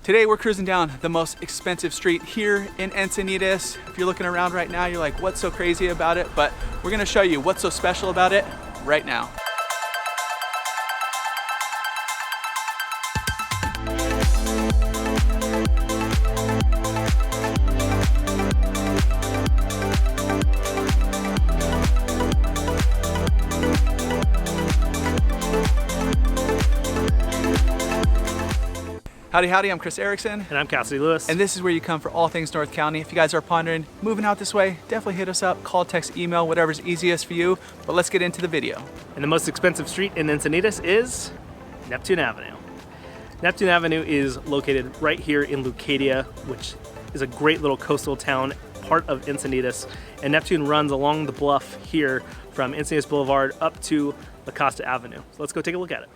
Today we're cruising down the most expensive street here in Encinitas. If you're looking around right now, you're like, what's so crazy about it? But we're gonna show you what's so special about it right now. Howdy, howdy, I'm Chris Erickson. And I'm Cassidy Lewis. And this is where you come for all things North County. If you guys are pondering moving out this way, definitely hit us up, call, text, email, whatever's easiest for you. But let's get into the video. And the most expensive street in Encinitas is Neptune Avenue. Neptune Avenue is located right here in Leucadia, which is a great little coastal town, part of Encinitas. And Neptune runs along the bluff here from Encinitas Boulevard up to La Costa Avenue. So let's go take a look at it.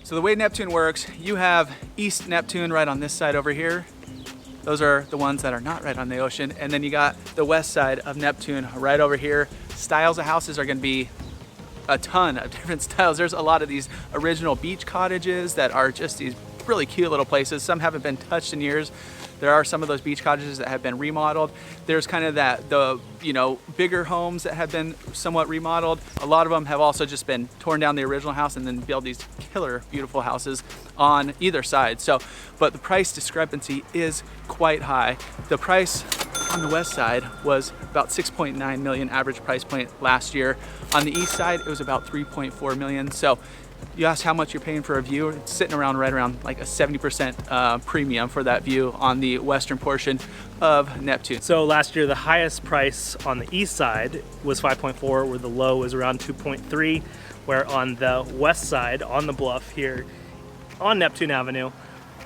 So the way Neptune works, you have East Neptune right on this side over here. Those are the ones that are not right on the ocean. And then you got the west side of Neptune right over here. Styles of houses are gonna be a ton of different styles. There's a lot of these original beach cottages that are just these really cute little places. Some haven't been touched in years. There are some of those beach cottages that have been remodeled. There's kind of the bigger homes that have been somewhat remodeled. A lot of them have also just been torn down the original house and then build these killer beautiful houses on either side. So, but the price discrepancy is quite high. The price on the west side was about 6.9 million average price point last year. On the east side, it was about 3.4 million. So you ask how much you're paying for a view, it's sitting around right around like a 70% premium for that view on the western portion of Neptune. So last year, the highest price on the east side was 5.4, where the low was around 2.3, where on the west side, on the bluff here on Neptune Avenue,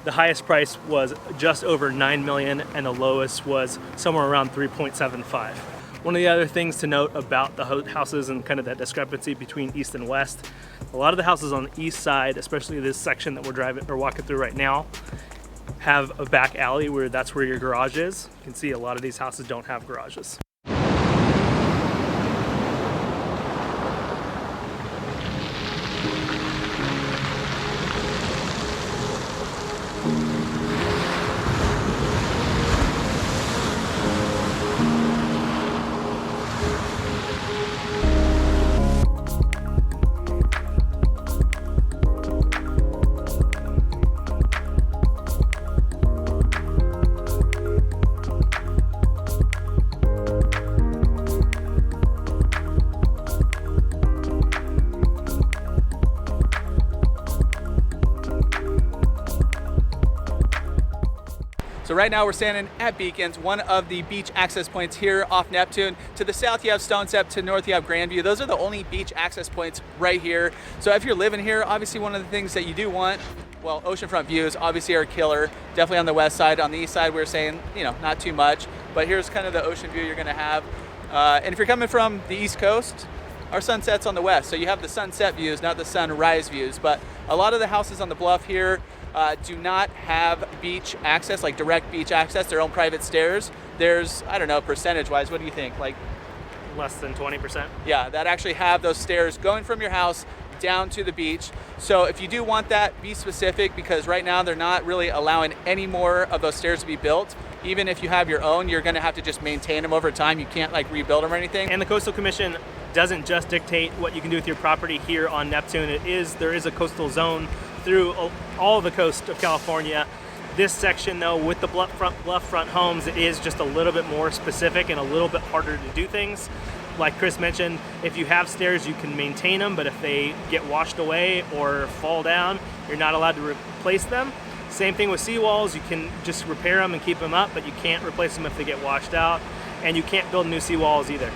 the highest price was just over 9 million and the lowest was somewhere around 3.75. One of the other things to note about the houses and kind of that discrepancy between east and west, a lot of the houses on the east side, especially this section that we're walking through right now, have a back alley where that's where your garage is. You can see a lot of these houses don't have garages. So right now we're standing at Beacons, one of the beach access points here off Neptune. To the south you have Stone Step, to the north you have Grandview. Those are the only beach access points right here. So if you're living here, obviously one of the things that you do want, well, oceanfront views obviously are killer. Definitely on the west side. On the east side we're saying, not too much, but here's kind of the ocean view you're gonna have. And if you're coming from the East Coast, our sunset's on the west. So you have the sunset views, not the sunrise views. But a lot of the houses on the bluff here do not have beach access, like direct beach access, their own private stairs. There's, I don't know, percentage-wise, what do you think? Like less than 20%? Yeah, that actually have those stairs going from your house down to the beach. So if you do want that, be specific, because right now they're not really allowing any more of those stairs to be built. Even if you have your own, you're gonna have to just maintain them over time. You can't like rebuild them or anything. And the Coastal Commission doesn't just dictate what you can do with your property here on Neptune. There is a coastal zone through all the coast of California. This section though, with the bluff front homes, it is just a little bit more specific and a little bit harder to do things. Like Chris mentioned, if you have stairs, you can maintain them, but if they get washed away or fall down, you're not allowed to replace them. Same thing with seawalls, you can just repair them and keep them up, but you can't replace them if they get washed out, and you can't build new seawalls either.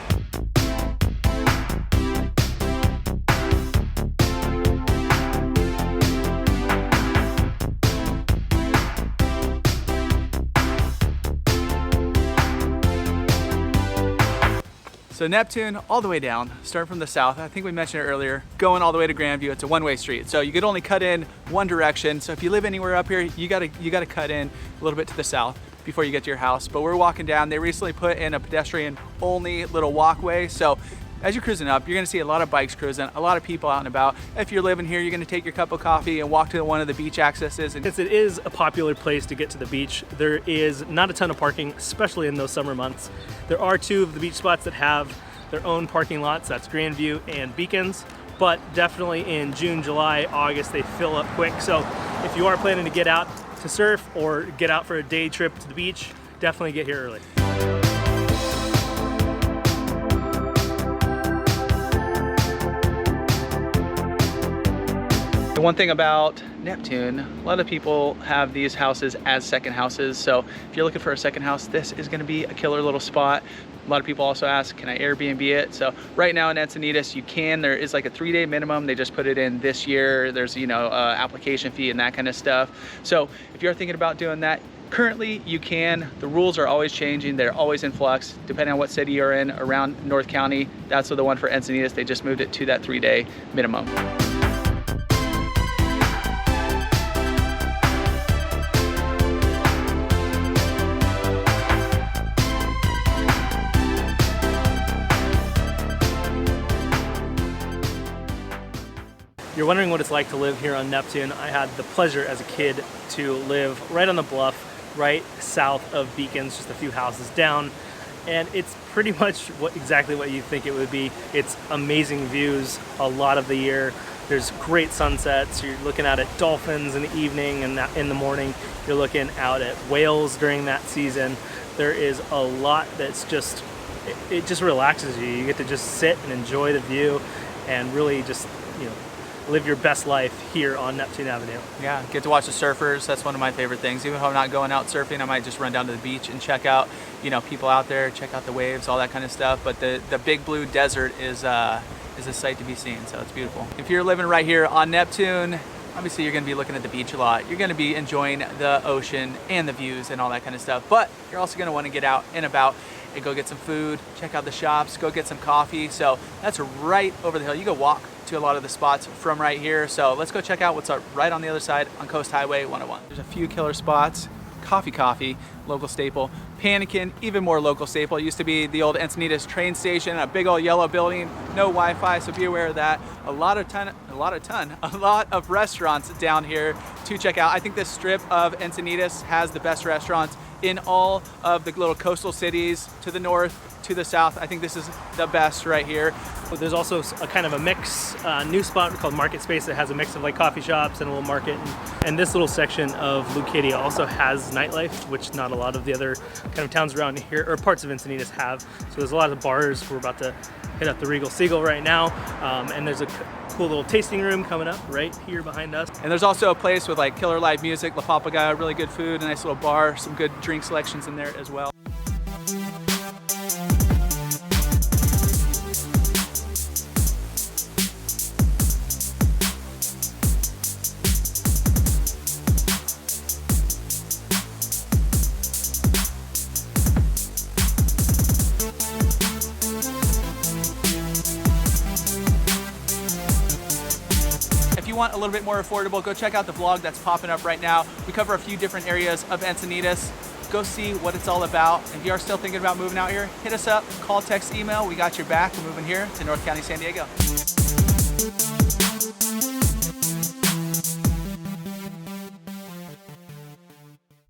So Neptune, all the way down, starting from the south. I think we mentioned it earlier, going all the way to Grandview. It's a one-way street, so you could only cut in one direction. So if you live anywhere up here, you gotta cut in a little bit to the south before you get to your house. But we're walking down. They recently put in a pedestrian-only little walkway. So as you're cruising up, you're gonna see a lot of bikes cruising, a lot of people out and about. If you're living here, you're gonna take your cup of coffee and walk to one of the beach accesses. And Since it is a popular place to get to the beach, there is not a ton of parking, especially in those summer months. There are 2 of the beach spots that have their own parking lots. That's Grandview and Beacons. But definitely in June, July, August, they fill up quick. So if you are planning to get out to surf or get out for a day trip to the beach, definitely get here early. the one thing about Neptune, a lot of people have these houses as second houses. So if you're looking for a second house, this is gonna be a killer little spot. A lot of people also ask, can I Airbnb it? So right now in Encinitas, you can. There is like a 3-day minimum. They just put it in this year. There's, you know, application fee and that kind of stuff. So if you're thinking about doing that, currently you can. The rules are always changing. They're always in flux, depending on what city you're in around North County. That's the one for Encinitas. They just moved it to that 3-day minimum. You're wondering what it's like to live here on Neptune. I had the pleasure as a kid to live right on the bluff, right south of Beacons, just a few houses down. And it's pretty much exactly what you think it would be. It's amazing views a lot of the year. There's great sunsets. You're looking out at dolphins in the evening, and in the morning you're looking out at whales during that season. There is a lot that's just, it just relaxes you. You get to just sit and enjoy the view and really just, you know, live your best life here on Neptune Avenue. Yeah, get to watch the surfers. That's one of my favorite things. Even if I'm not going out surfing, I might just run down to the beach and check out, you know, people out there, check out the waves, all that kind of stuff. But the big blue desert is a sight to be seen, so it's beautiful. If you're living right here on Neptune, obviously you're gonna be looking at the beach a lot. You're gonna be enjoying the ocean and the views and all that kind of stuff. But you're also gonna wanna get out and about and go get some food, check out the shops, go get some coffee. So that's right over the hill. You go walk to a lot of the spots from right here. So let's go check out what's right on the other side on Coast Highway 101. There's a few killer spots. Coffee, local staple. Panikin, even more local staple. It used to be the old Encinitas train station, a big old yellow building, no Wi-Fi, so be aware of that. A lot of restaurants down here to check out. I think this strip of Encinitas has the best restaurants in all of the little coastal cities to the north, to the south. I think this is the best right here. There's also a kind of a mix, new spot called Market Space that has a mix of like coffee shops and a little market. And this little section of Leucadia also has nightlife, which not a lot of the other kind of towns around here, or parts of Encinitas have. So there's a lot of bars. We're about to hit up the Regal Seagull right now. And there's a cool little tasting room coming up right here behind us. And there's also a place with like killer live music, La Papagayo, really good food, a nice little bar, some good drink selections in there as well. If you want a little bit more affordable, go check out the vlog that's popping up right now. We cover a few different areas of Encinitas. Go see what it's all about. If you are still thinking about moving out here, hit us up, call, text, email. We got your back. We're moving here to North County, San Diego.